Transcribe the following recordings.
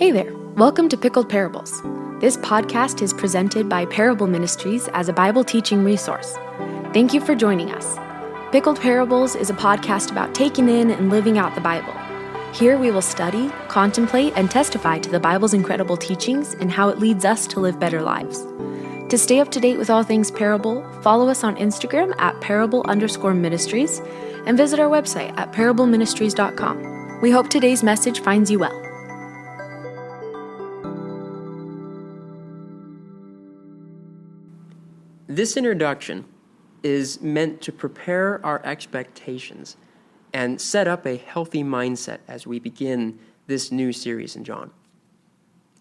Hey there, welcome to Pickled Parables. This podcast is presented by Parable Ministries as a Bible teaching resource. Thank you for joining us. Pickled Parables is a podcast about taking in and living out the Bible. Here we will study, contemplate, and testify to the Bible's incredible teachings and how it leads us to live better lives. To stay up to date with all things Parable, follow us on Instagram at parable_ministries and visit our website at parableministries.com. We hope today's message finds you well. This introduction is meant to prepare our expectations and set up a healthy mindset as we begin this new series in John.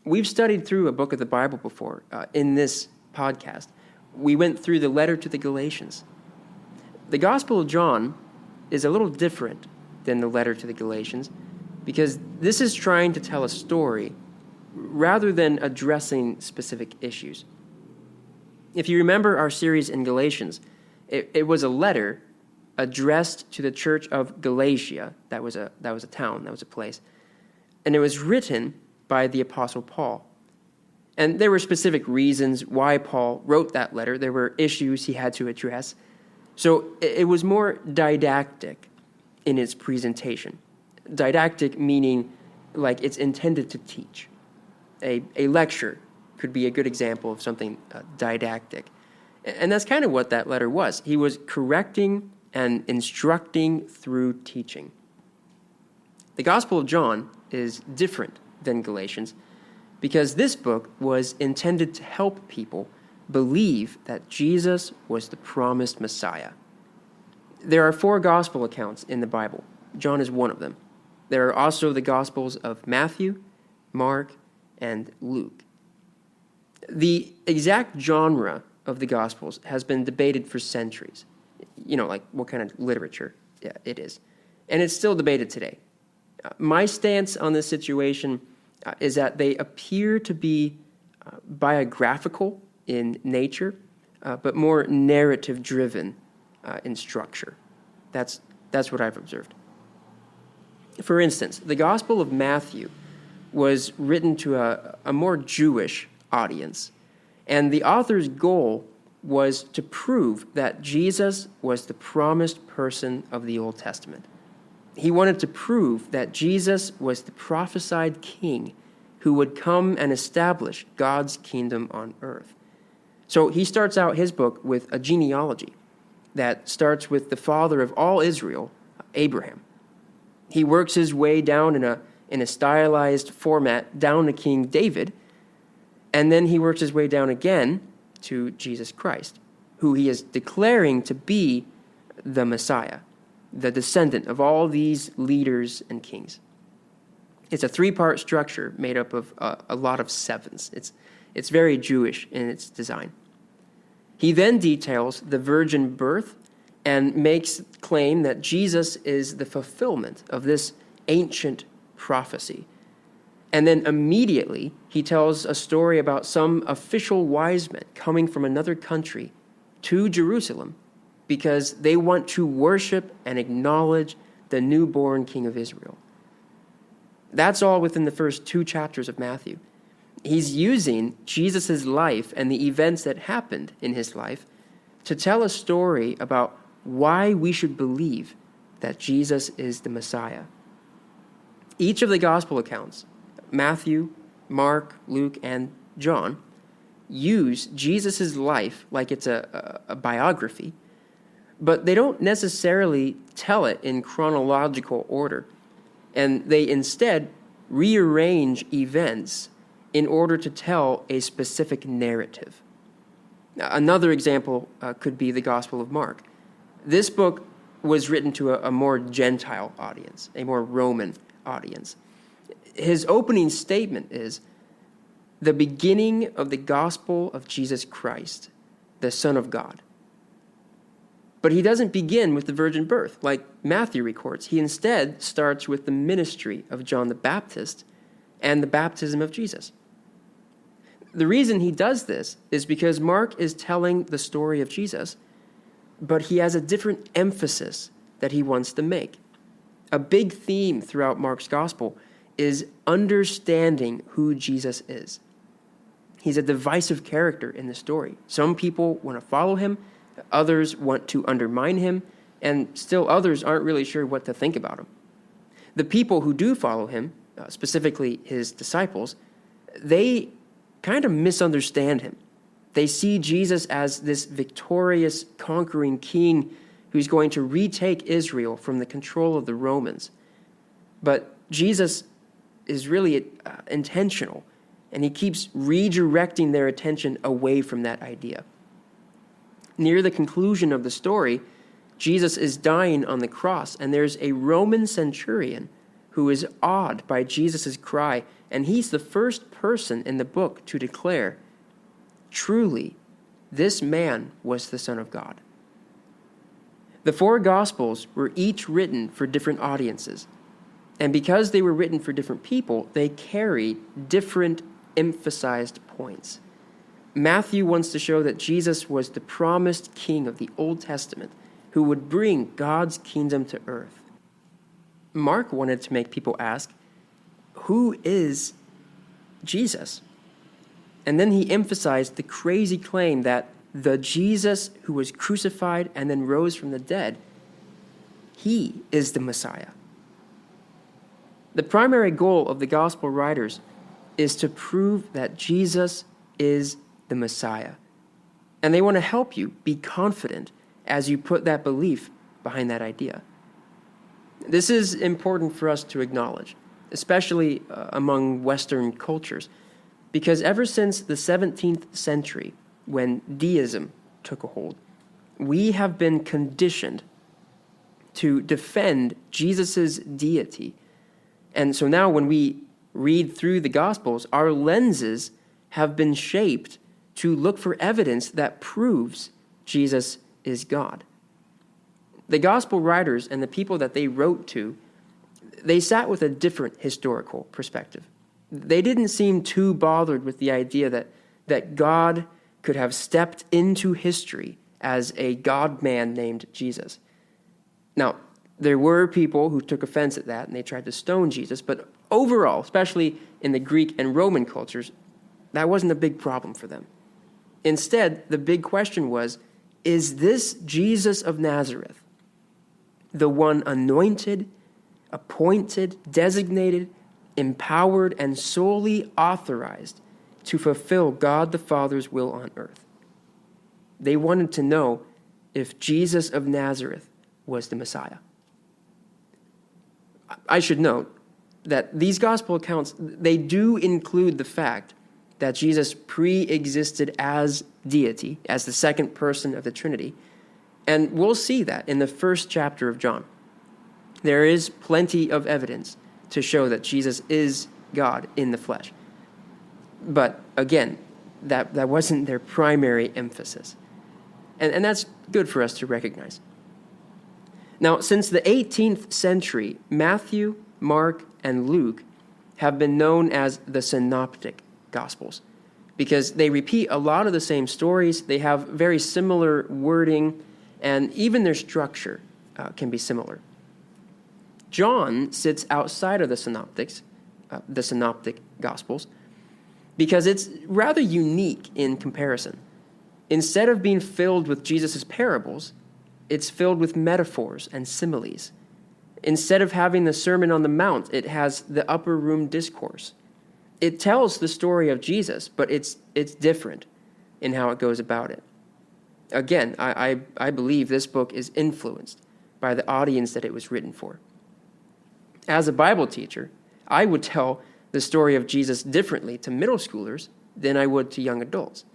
We've studied through a book of the Bible before in this podcast. We went through the letter to the Galatians. The Gospel of John is a little different than the letter to the Galatians because this is trying to tell a story rather than addressing specific issues. If you remember our series in Galatians, it was a letter addressed to the church of Galatia. That was a town, that was a place. And it was written by the Apostle Paul. And there were specific reasons why Paul wrote that letter. There were issues he had to address. So it was more didactic in its presentation. Didactic meaning like it's intended to teach. A lecture could be a good example of something didactic. And that's kind of what that letter was. He was correcting and instructing through teaching. The Gospel of John is different than Galatians because this book was intended to help people believe that Jesus was the promised Messiah. There are 4 gospel accounts in the Bible. John is one of them. There are also the Gospels of Matthew, Mark, and Luke. The exact genre of the Gospels has been debated for centuries. You know, like what kind of literature it is. And it's still debated today. My stance on this situation is that they appear to be biographical in nature, but more narrative-driven in structure. That's what I've observed. For instance, the Gospel of Matthew was written to a more Jewish audience. And the author's goal was to prove that Jesus was the promised person of the Old Testament. He wanted to prove that Jesus was the prophesied king who would come and establish God's kingdom on earth. So he starts out his book with a genealogy that starts with the father of all Israel, Abraham. He works his way down in a stylized format down to King David. And then he works his way down again to Jesus Christ, who he is declaring to be the Messiah, the descendant of all these leaders and kings. It's a 3-part structure made up of a lot of sevens. It's very Jewish in its design. He then details the virgin birth and makes claim that Jesus is the fulfillment of this ancient prophecy. And then immediately, he tells a story about some official wise men coming from another country to Jerusalem because they want to worship and acknowledge the newborn King of Israel. That's all within the first 2 chapters of Matthew. He's using Jesus' life and the events that happened in his life to tell a story about why we should believe that Jesus is the Messiah. Each of the gospel accounts, Matthew, Mark, Luke, and John, use Jesus' life like it's a biography, but they don't necessarily tell it in chronological order, and they instead rearrange events in order to tell a specific narrative. Now, another example could be the Gospel of Mark. This book was written to a more Gentile audience, a more Roman audience. His opening statement is the beginning of the gospel of Jesus Christ, the Son of God. But he doesn't begin with the virgin birth like Matthew records. He instead starts with the ministry of John the Baptist and the baptism of Jesus. The reason he does this is because Mark is telling the story of Jesus, but he has a different emphasis that he wants to make. A big theme throughout Mark's gospel is understanding who Jesus is. He's a divisive character in the story. Some people want to follow him, others want to undermine him, and still others aren't really sure what to think about him. The people who do follow him, specifically his disciples, they kind of misunderstand him. They see Jesus as this victorious, conquering king who's going to retake Israel from the control of the Romans. But Jesus is really intentional, and he keeps redirecting their attention away from that idea. Near the conclusion of the story, Jesus is dying on the cross, and there's a Roman centurion who is awed by Jesus' cry, and he's the first person in the book to declare, "Truly, this man was the Son of God." The four Gospels were each written for different audiences, and because they were written for different people, they carry different emphasized points. Matthew wants to show that Jesus was the promised king of the Old Testament who would bring God's kingdom to earth. Mark wanted to make people ask, who is Jesus? And then he emphasized the crazy claim that the Jesus who was crucified and then rose from the dead, he is the Messiah. The primary goal of the gospel writers is to prove that Jesus is the Messiah. And they want to help you be confident as you put that belief behind that idea. This is important for us to acknowledge, especially among Western cultures, because ever since the 17th century, when deism took a hold, we have been conditioned to defend Jesus' deity. And so now when we read through the Gospels, our lenses have been shaped to look for evidence that proves Jesus is God. The Gospel writers and the people that they wrote to, they sat with a different historical perspective. They didn't seem too bothered with the idea that God could have stepped into history as a God-man named Jesus. Now, there were people who took offense at that and they tried to stone Jesus, but overall, especially in the Greek and Roman cultures, that wasn't a big problem for them. Instead, the big question was, is this Jesus of Nazareth, the one anointed, appointed, designated, empowered, and solely authorized to fulfill God the Father's will on earth? They wanted to know if Jesus of Nazareth was the Messiah. I should note that these gospel accounts, they do include the fact that Jesus pre-existed as deity, as the second person of the Trinity. And we'll see that in the first chapter of John. There is plenty of evidence to show that Jesus is God in the flesh. But again, that wasn't their primary emphasis. And that's good for us to recognize. Now, since the 18th century, Matthew, Mark, and Luke have been known as the synoptic gospels because they repeat a lot of the same stories. They have very similar wording, and even their structure can be similar. John sits outside of the synoptic gospels, because it's rather unique in comparison. Instead of being filled with Jesus' parables, it's filled with metaphors and similes. Instead of having the Sermon on the Mount, it has the upper room discourse. It tells the story of Jesus, but it's different in how it goes about it. Again, I believe this book is influenced by the audience that it was written for. As a Bible teacher, I would tell the story of Jesus differently to middle schoolers than I would to young adults.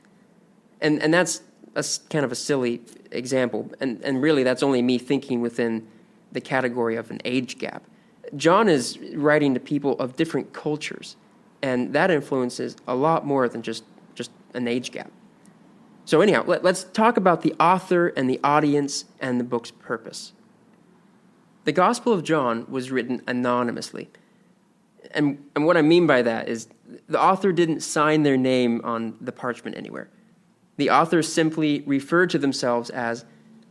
And that's kind of a silly example, and really that's only me thinking within the category of an age gap. John is writing to people of different cultures, and that influences a lot more than just an age gap. So anyhow, let's talk about the author and the audience and the book's purpose. The Gospel of John was written anonymously. And what I mean by that is the author didn't sign their name on the parchment anywhere. The author simply referred to themselves as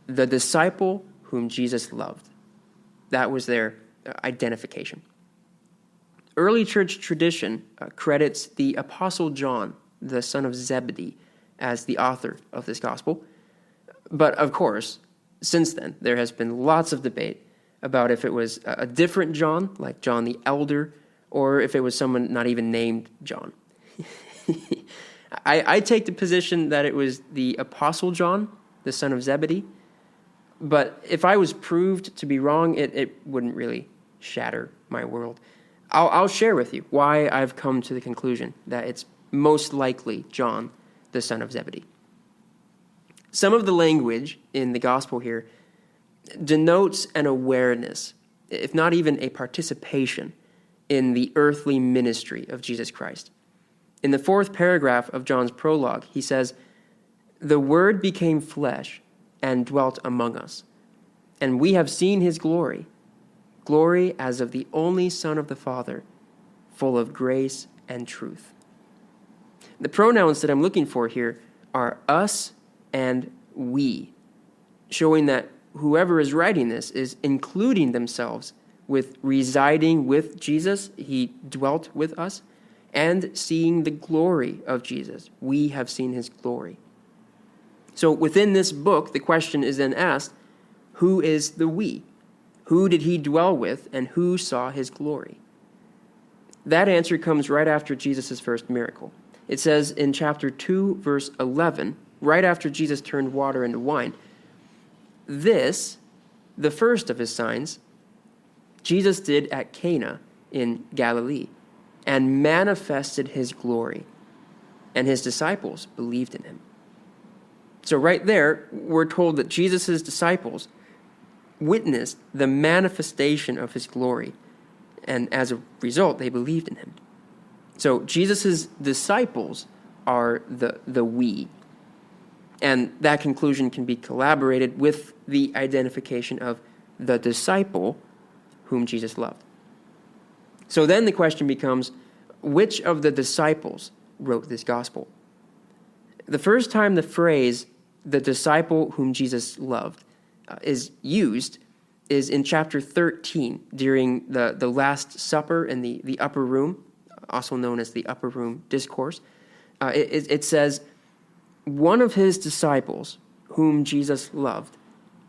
the disciple whom Jesus loved. That was their identification. Early church tradition credits the Apostle John, the son of Zebedee, as the author of this gospel. But of course, since then, there has been lots of debate about if it was a different John, like John the Elder, or if it was someone not even named John. I take the position that it was the Apostle John, the son of Zebedee. But if I was proved to be wrong, it wouldn't really shatter my world. I'll share with you why I've come to the conclusion that it's most likely John, the son of Zebedee. Some of the language in the gospel here denotes an awareness, if not even a participation, in the earthly ministry of Jesus Christ. In the 4th paragraph of John's prologue, he says, "The Word became flesh and dwelt among us, and we have seen his glory, glory as of the only Son of the Father, full of grace and truth." The pronouns that I'm looking for here are us and we, showing that whoever is writing this is including themselves with residing with Jesus. He dwelt with us, and seeing the glory of Jesus. We have seen his glory. So within this book, the question is then asked, who is the we? Who did he dwell with, and who saw his glory? That answer comes right after Jesus' first miracle. It says in chapter 2, verse 11, right after Jesus turned water into wine, this, the first of his signs, Jesus did at Cana in Galilee, and manifested his glory, and his disciples believed in him. So right there, we're told that Jesus' disciples witnessed the manifestation of his glory, and as a result, they believed in him. So Jesus' disciples are the we, and that conclusion can be collaborated with the identification of the disciple whom Jesus loved. So then the question becomes, which of the disciples wrote this gospel? The first time the phrase, the disciple whom Jesus loved, is used is in chapter 13 during the Last Supper in the upper room, also known as the upper room discourse. It says, one of his disciples whom Jesus loved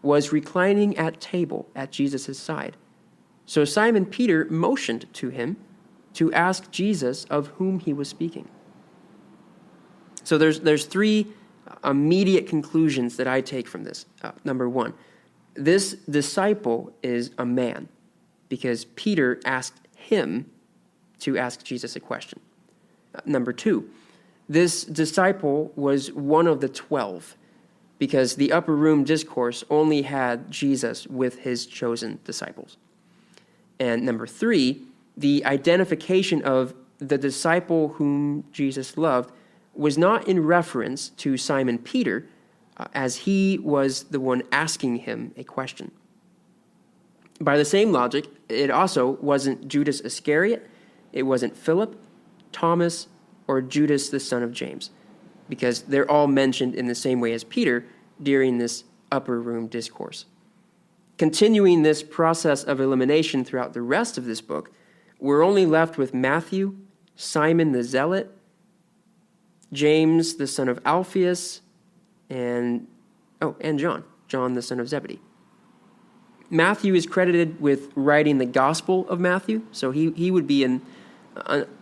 was reclining at table at Jesus' side. So Simon Peter motioned to him to ask Jesus of whom he was speaking. So there's 3 immediate conclusions that I take from this. Number 1, this disciple is a man because Peter asked him to ask Jesus a question. Number 2, this disciple was one of the 12 because the upper room discourse only had Jesus with his chosen disciples. And number 3, the identification of the disciple whom Jesus loved was not in reference to Simon Peter, as he was the one asking him a question. By the same logic, it also wasn't Judas Iscariot, it wasn't Philip, Thomas, or Judas the son of James, because they're all mentioned in the same way as Peter during this upper room discourse. Continuing this process of elimination throughout the rest of this book, we're only left with Matthew, Simon the Zealot, James the son of Alphaeus, and John the son of Zebedee. Matthew is credited with writing the Gospel of Matthew, so he would be an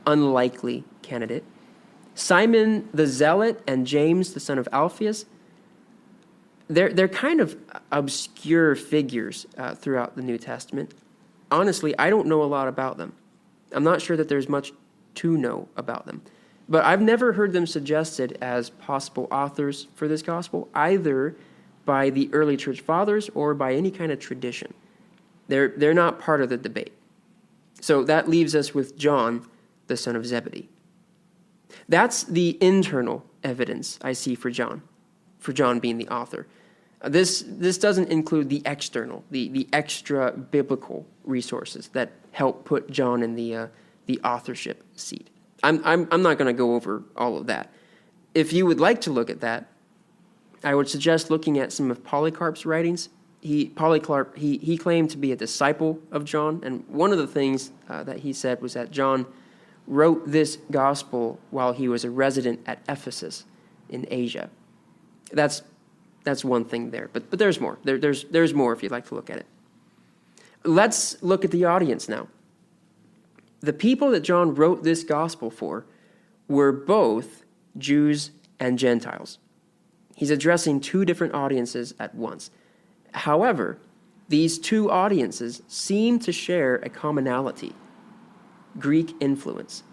unlikely candidate. Simon the Zealot and James the son of Alphaeus, they're kind of obscure figures throughout the New Testament. Honestly, I don't know a lot about them. I'm not sure that there's much to know about them. But I've never heard them suggested as possible authors for this gospel, either by the early church fathers or by any kind of tradition. They're not part of the debate. So that leaves us with John, the son of Zebedee. That's the internal evidence I see for John being the author. This doesn't include the external, the extra biblical resources that help put John in the authorship seat. I'm not going to go over all of that. If you would like to look at that, I would suggest looking at some of Polycarp's writings. Polycarp, he claimed to be a disciple of John, and one of the things that he said was that John wrote this gospel while he was a resident at Ephesus in Asia. That's one thing there, but there's more. There's more if you'd like to look at it. Let's look at the audience now. The people that John wrote this gospel for were both Jews and Gentiles. He's addressing two different audiences at once. However, these two audiences seem to share a commonality: Greek influence.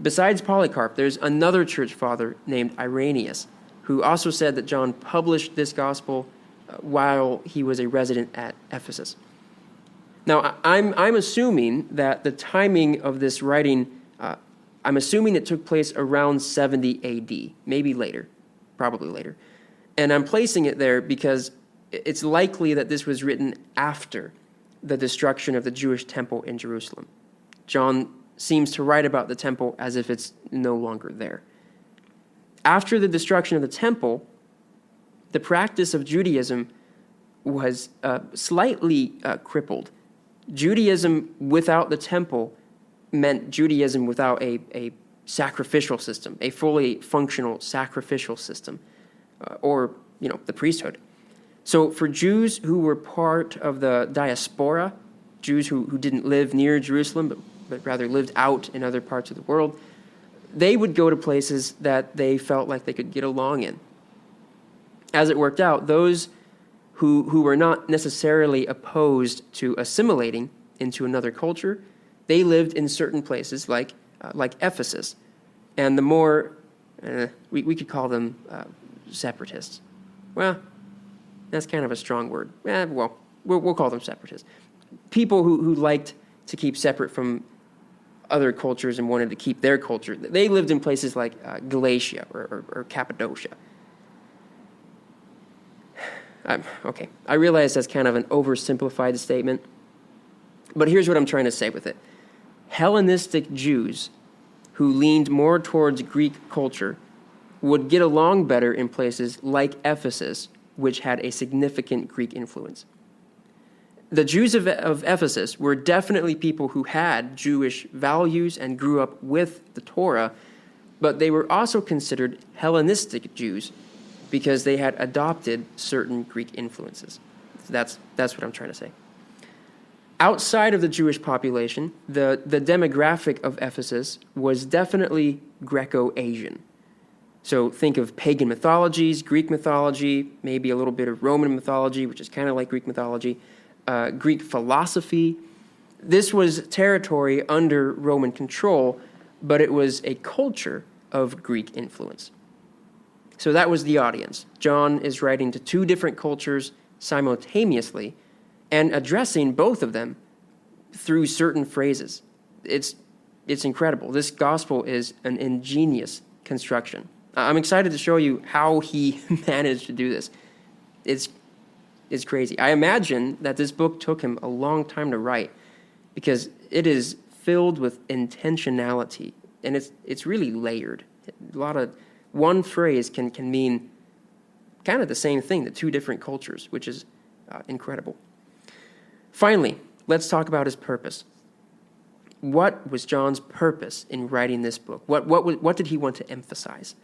Besides Polycarp, there's another church father named Irenaeus, who also said that John published this gospel while he was a resident at Ephesus. Now, I'm assuming that the timing of this writing, I'm assuming it took place around 70 AD, maybe later, probably later. And I'm placing it there because it's likely that this was written after the destruction of the Jewish temple in Jerusalem. John seems to write about the temple as if it's no longer there. After the destruction of the temple, the practice of Judaism was slightly crippled. Judaism without the temple meant Judaism without a sacrificial system, a fully functional sacrificial system, or the priesthood. So for Jews who were part of the diaspora, Jews who didn't live near Jerusalem but rather lived out in other parts of the world, they would go to places that they felt like they could get along in. As it worked out, those who were not necessarily opposed to assimilating into another culture, they lived in certain places like Ephesus. And the more, we could call them separatists. Well, that's kind of a strong word. We'll call them separatists. People who liked to keep separate from other cultures and wanted to keep their culture. They lived in places like Galatia or Cappadocia. Okay, I realize that's kind of an oversimplified statement, but here's what I'm trying to say with it. Hellenistic Jews who leaned more towards Greek culture would get along better in places like Ephesus, which had a significant Greek influence. The Jews of Ephesus were definitely people who had Jewish values and grew up with the Torah, but they were also considered Hellenistic Jews because they had adopted certain Greek influences. That's what I'm trying to say. Outside of the Jewish population, the demographic of Ephesus was definitely Greco-Asian. So think of pagan mythologies, Greek mythology, maybe a little bit of Roman mythology, which is kind of like Greek mythology, Greek philosophy. This was territory under Roman control, but it was a culture of Greek influence. So that was the audience. John is writing to two different cultures simultaneously and addressing both of them through certain phrases. It's incredible. This gospel is an ingenious construction. I'm excited to show you how he managed to do this. It's crazy. I imagine that this book took him a long time to write because it is filled with intentionality, and it's really layered. A lot of one phrase can mean kind of the same thing to two different cultures, which is incredible. Finally, let's talk about his purpose. What was John's purpose in writing this book? What did he want to emphasize?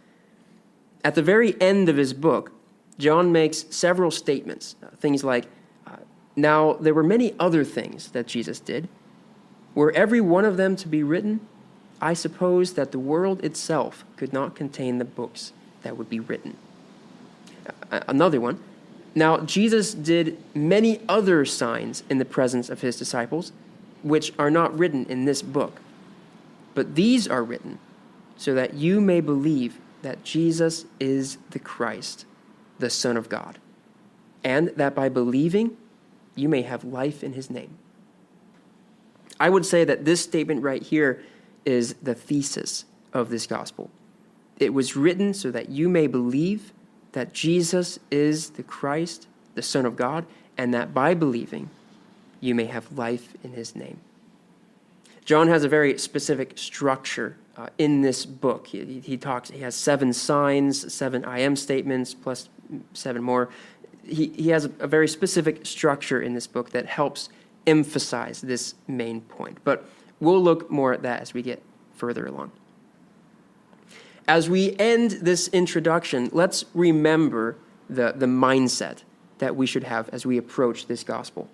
At the very end of his book, John makes several statements, things like, now there were many other things that Jesus did. Were every one of them to be written, I suppose that the world itself could not contain the books that would be written. Another one, now Jesus did many other signs in the presence of his disciples, which are not written in this book. But these are written so that you may believe that Jesus is the Christ, the Son of God, and that by believing, you may have life in his name. I would say that this statement right here is the thesis of this gospel. It was written so that you may believe that Jesus is the Christ, the Son of God, and that by believing, you may have life in his name. John has a very specific structure in this book. He has 7 signs, 7 I am statements, plus 7 more. he has a very specific structure in this book that helps emphasize this main point. But we'll look more at that as we get further along. As we end this introduction, let's remember the mindset that we should have as we approach this gospel.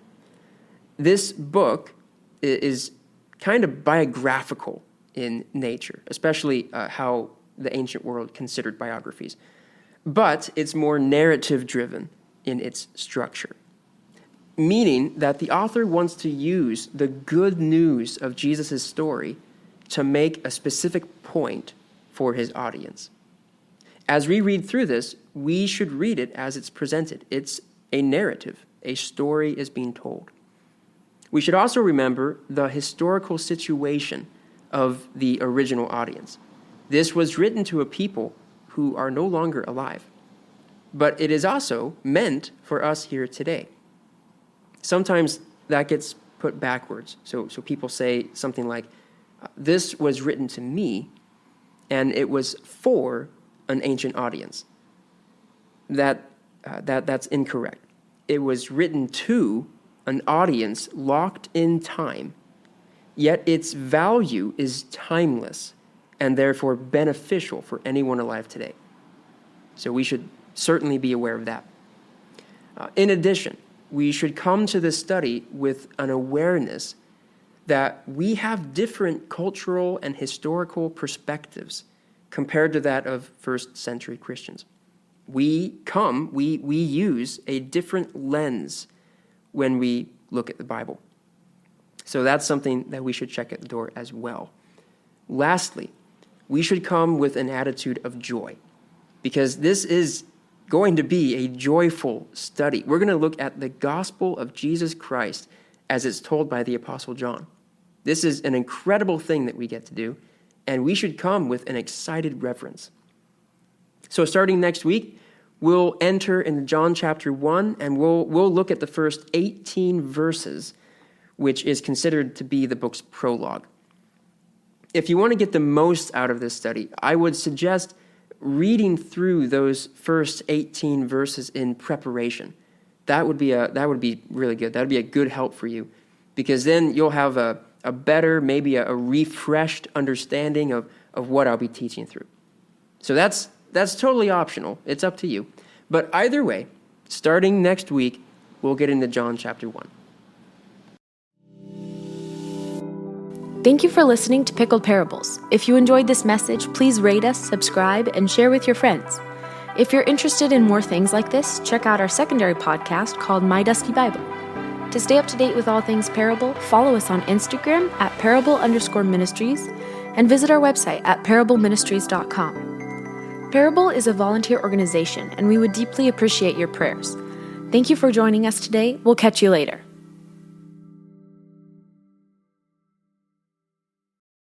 This book is kind of biographical in nature, especially how the ancient world considered biographies. But it's more narrative-driven in its structure, meaning that the author wants to use the good news of Jesus' story to make a specific point for his audience. As we read through this, we should read it as it's presented. It's a narrative. A story is being told. We should also remember the historical situation of the original audience. This was written to a people who are no longer alive, but it is also meant for us here today. Sometimes that gets put backwards. So people say something like, this was written to me, and it was for an ancient audience. That's incorrect. It was written to an audience locked in time, yet its value is timeless and therefore beneficial for anyone alive today. So we should certainly be aware of that. In addition, we should come to this study with an awareness that we have different cultural and historical perspectives compared to that of first century Christians. We use a different lens when we look at the Bible. So that's something that we should check at the door as well. Lastly, we should come with an attitude of joy, because this is going to be a joyful study. We're going to look at the gospel of Jesus Christ as it's told by the Apostle John. This is an incredible thing that we get to do, and we should come with an excited reverence. So starting next week, we'll enter into John chapter 1, and we'll look at the first 18 verses, which is considered to be the book's prologue. If you want to get the most out of this study, I would suggest reading through those first 18 verses in preparation. That would be really good. That would be a good help for you, because then you'll have a better, maybe a refreshed understanding of what I'll be teaching through. So that's totally optional. It's up to you. But either way, starting next week, we'll get into John chapter 1. Thank you for listening to Pickled Parables. If you enjoyed this message, please rate us, subscribe, and share with your friends. If you're interested in more things like this, check out our secondary podcast called My Dusty Bible. To stay up to date with all things Parable, follow us on Instagram at parable_ministries and visit our website at parableministries.com. Parable is a volunteer organization, and we would deeply appreciate your prayers. Thank you for joining us today. We'll catch you later.